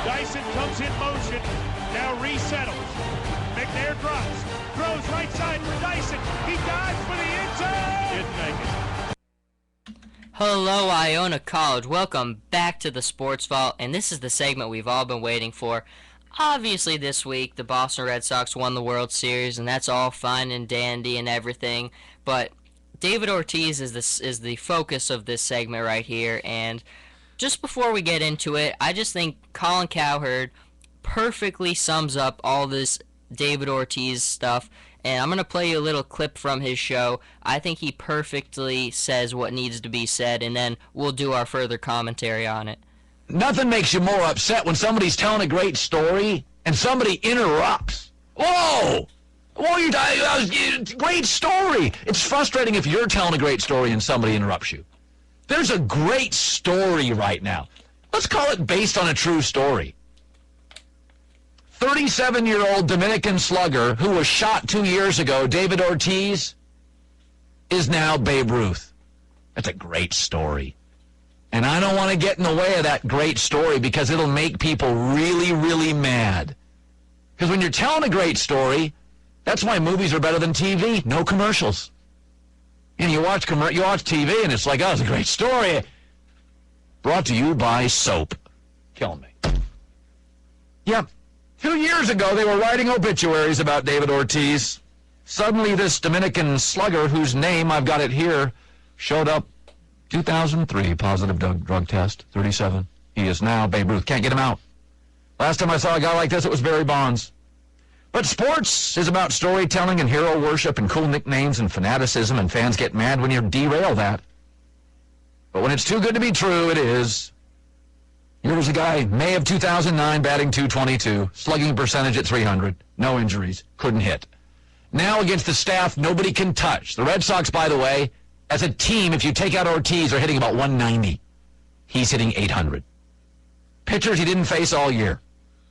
Dyson comes in motion, now resettles. McNair drops, throws right side for Dyson. He dives for the end zone. Didn't make it. Hello, Iona College. Welcome back to the Sports Vault, and this is the segment we've all been waiting for. Obviously, this week, the Boston Red Sox won the World Series, and that's all fine and dandy and everything, but David Ortiz is the focus of this segment right here, and just before we get into it, I just think Colin Cowherd perfectly sums up all this David Ortiz stuff, and I'm going to play you a little clip from his show. I think he perfectly says what needs to be said, and then we'll do our further commentary on it. Nothing makes you more upset when somebody's telling a great story and somebody interrupts. Whoa! Great story. It's frustrating if you're telling a great story and somebody interrupts you. There's a great story right now. Let's call it based on a true story. 37-year-old Dominican slugger who was shot 2 years ago, David Ortiz, is now Babe Ruth. That's a great story. And I don't want to get in the way of that great story because it'll make people really, really mad. Because when you're telling a great story, that's why movies are better than TV. No commercials. And you watch TV and it's like, oh, it's a great story. Brought to you by soap. Kill me. Yep. 2 years ago, they were writing obituaries about David Ortiz. Suddenly, this Dominican slugger, whose name, I've got it here, showed up 2003, positive drug test, 37. He is now Babe Ruth. Can't get him out. Last time I saw a guy like this, it was Barry Bonds. But sports is about storytelling and hero worship and cool nicknames and fanaticism, and fans get mad when you derail that. But when it's too good to be true, it is. Here was a guy, May of 2009, batting .222, slugging percentage at .300, no injuries, couldn't hit. Now against the staff, nobody can touch. The Red Sox, by the way, as a team, if you take out Ortiz, are hitting about .190. He's hitting .800. Pitchers he didn't face all year.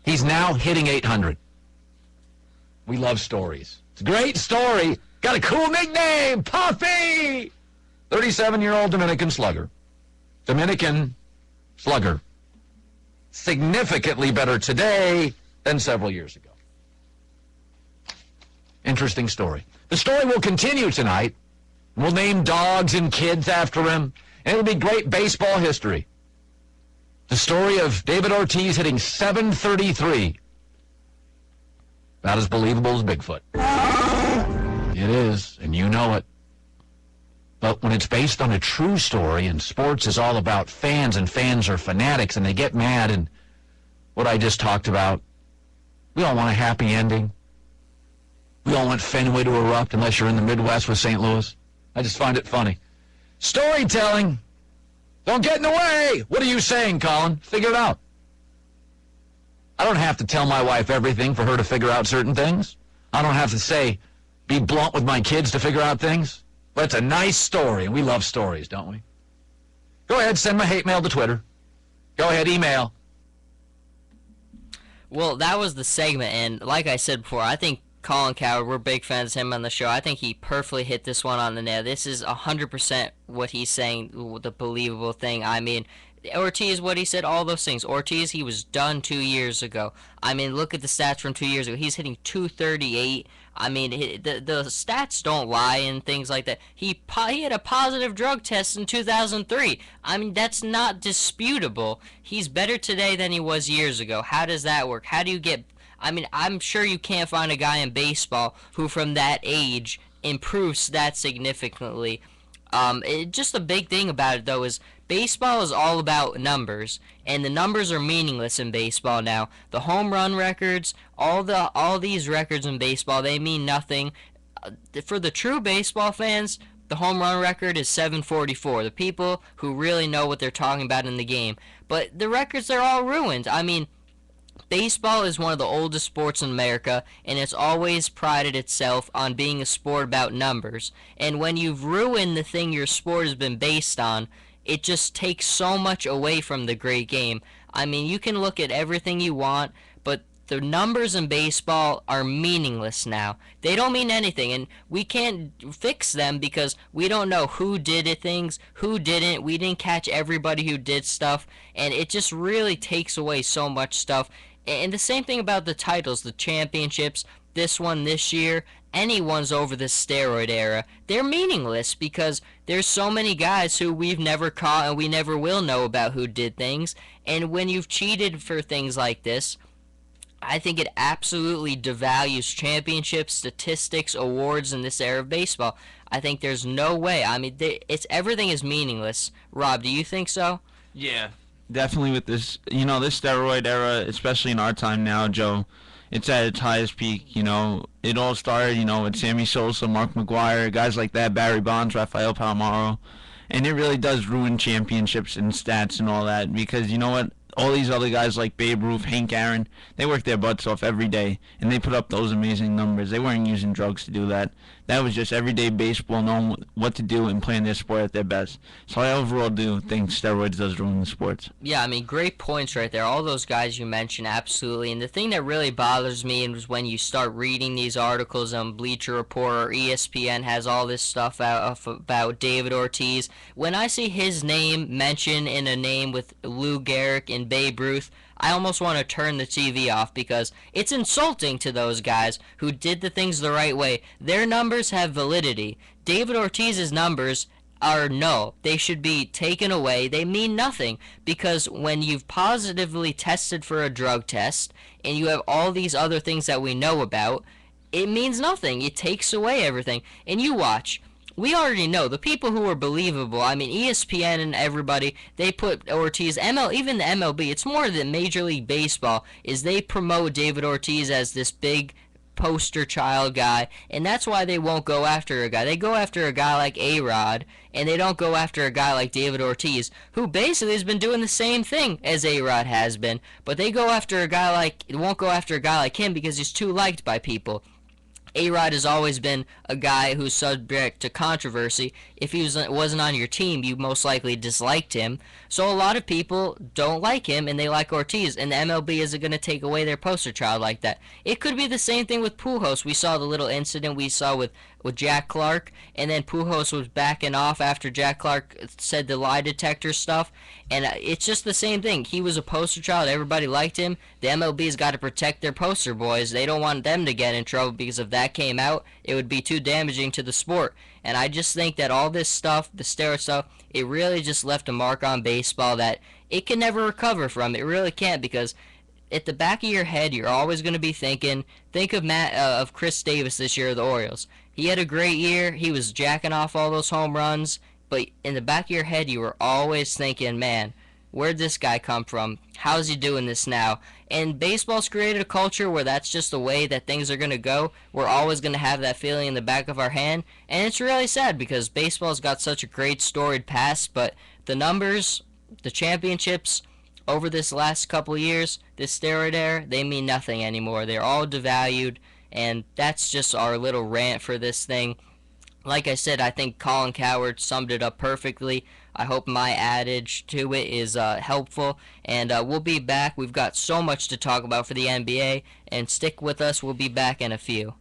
He's now hitting .800. We love stories. It's a great story. Got a cool nickname, Puffy! 37-year-old Dominican slugger. Dominican slugger. Significantly better today than several years ago. Interesting story. The story will continue tonight. We'll name dogs and kids after him, and it'll be great baseball history. The story of David Ortiz hitting .733. About as believable as Bigfoot. It is, and you know it. But when it's based on a true story, and sports is all about fans, and fans are fanatics, and they get mad, and what I just talked about, we all want a happy ending. We all want Fenway to erupt, unless you're in the Midwest with St. Louis. I just find it funny. Storytelling. Don't get in the way. What are you saying, Colin? Figure it out. I don't have to tell my wife everything for her to figure out certain things. I don't have to be blunt with my kids to figure out things. But it's a nice story, and we love stories, don't we? Go ahead, send my hate mail to Twitter. Go ahead, email. Well, that was the segment, and like I said before, I think Colin Cowherd, we're big fans of him on the show. I think he perfectly hit this one on the nail. This is 100% what he's saying, the believable thing. I mean, Ortiz, what he said, all those things. Ortiz, he was done 2 years ago. I mean, look at the stats from 2 years ago. He's hitting .238. I mean, the stats don't lie and things like that. He had a positive drug test in 2003. I mean, that's not disputable. He's better today than he was years ago. How does that work? How do you get... I mean, I'm sure you can't find a guy in baseball who from that age improves that significantly. Just the big thing about it, though, is baseball is all about numbers, and the numbers are meaningless in baseball now. The home run records, all these records in baseball, they mean nothing. For the true baseball fans, the home run record is 744. The people who really know what they're talking about in the game. But the records are all ruined. I mean, baseball is one of the oldest sports in America, and it's always prided itself on being a sport about numbers. And when you've ruined the thing your sport has been based on, it just takes so much away from the great game. I mean, you can look at everything you want, but the numbers in baseball are meaningless now. They don't mean anything, and we can't fix them because we don't know who did things, who didn't. We didn't catch everybody who did stuff, and it just really takes away so much stuff. And the same thing about the titles, the championships, this one this year, anyone's over the steroid era. They're meaningless because there's so many guys who we've never caught and we never will know about who did things. And when you've cheated for things like this, I think it absolutely devalues championships, statistics, awards in this era of baseball. I think there's no way. I mean, everything is meaningless. Rob, do you think so? Yeah, definitely with this, this steroid era, especially in our time now, Joe, it's at its highest peak. It all started, with Sammy Sosa, Mark McGwire, guys like that, Barry Bonds, Rafael Palmeiro, and it really does ruin championships and stats and all that because, you know what? All these other guys like Babe Ruth, Hank Aaron, they work their butts off every day, and they put up those amazing numbers. They weren't using drugs to do that. That was just everyday baseball, knowing what to do and playing their sport at their best. So I overall do think steroids does ruin the sports. Yeah, I mean, great points right there. All those guys you mentioned, absolutely. And the thing that really bothers me is when you start reading these articles on Bleacher Report or ESPN has all this stuff out about David Ortiz. When I see his name mentioned in a name with Lou Gehrig and Babe Ruth, I almost want to turn the TV off because it's insulting to those guys who did the things the right way. Their numbers have validity. David Ortiz's numbers are no. They should be taken away. They mean nothing because when you've positively tested for a drug test and you have all these other things that we know about, it means nothing. It takes away everything. And you watch. We already know the people who are believable. I mean, ESPN and everybody, they put Ortiz, even the MLB. It's more than Major League Baseball. Is they promote David Ortiz as this big poster child guy, and that's why they won't go after a guy. They go after a guy like A-Rod, and they don't go after a guy like David Ortiz, who basically has been doing the same thing as A-Rod has been. But they go after a guy won't go after a guy like him because he's too liked by people. A-Rod has always been a guy who's subject to controversy. If he wasn't on your team, you most likely disliked him. So a lot of people don't like him, and they like Ortiz, and the MLB isn't going to take away their poster child like that. It could be the same thing with Pujols. We saw the little incident we saw with Jack Clark, and then Pujols was backing off after Jack Clark said the lie detector stuff, and it's just the same thing. He was a poster child. Everybody liked him. The MLB's got to protect their poster boys. They don't want them to get in trouble because if that came out, it would be too damaging to the sport. And I just think that all this stuff, the steroid stuff, it really just left a mark on baseball that it can never recover from. It really can't because at the back of your head, you're always going to be thinking, think of Chris Davis this year of the Orioles. He had a great year. He was jacking off all those home runs. But in the back of your head, you were always thinking, man, where'd this guy come from? How's he doing this now? And baseball's created a culture where that's just the way that things are going to go. We're always going to have that feeling in the back of our hand. And it's really sad because baseball's got such a great storied past. But the numbers, the championships over this last couple of years, this steroid era, they mean nothing anymore. They're all devalued. And that's just our little rant for this thing. Like I said, I think Colin Cowherd summed it up perfectly. I hope my adage to it is helpful. And we'll be back. We've got so much to talk about for the NBA. And stick with us. We'll be back in a few.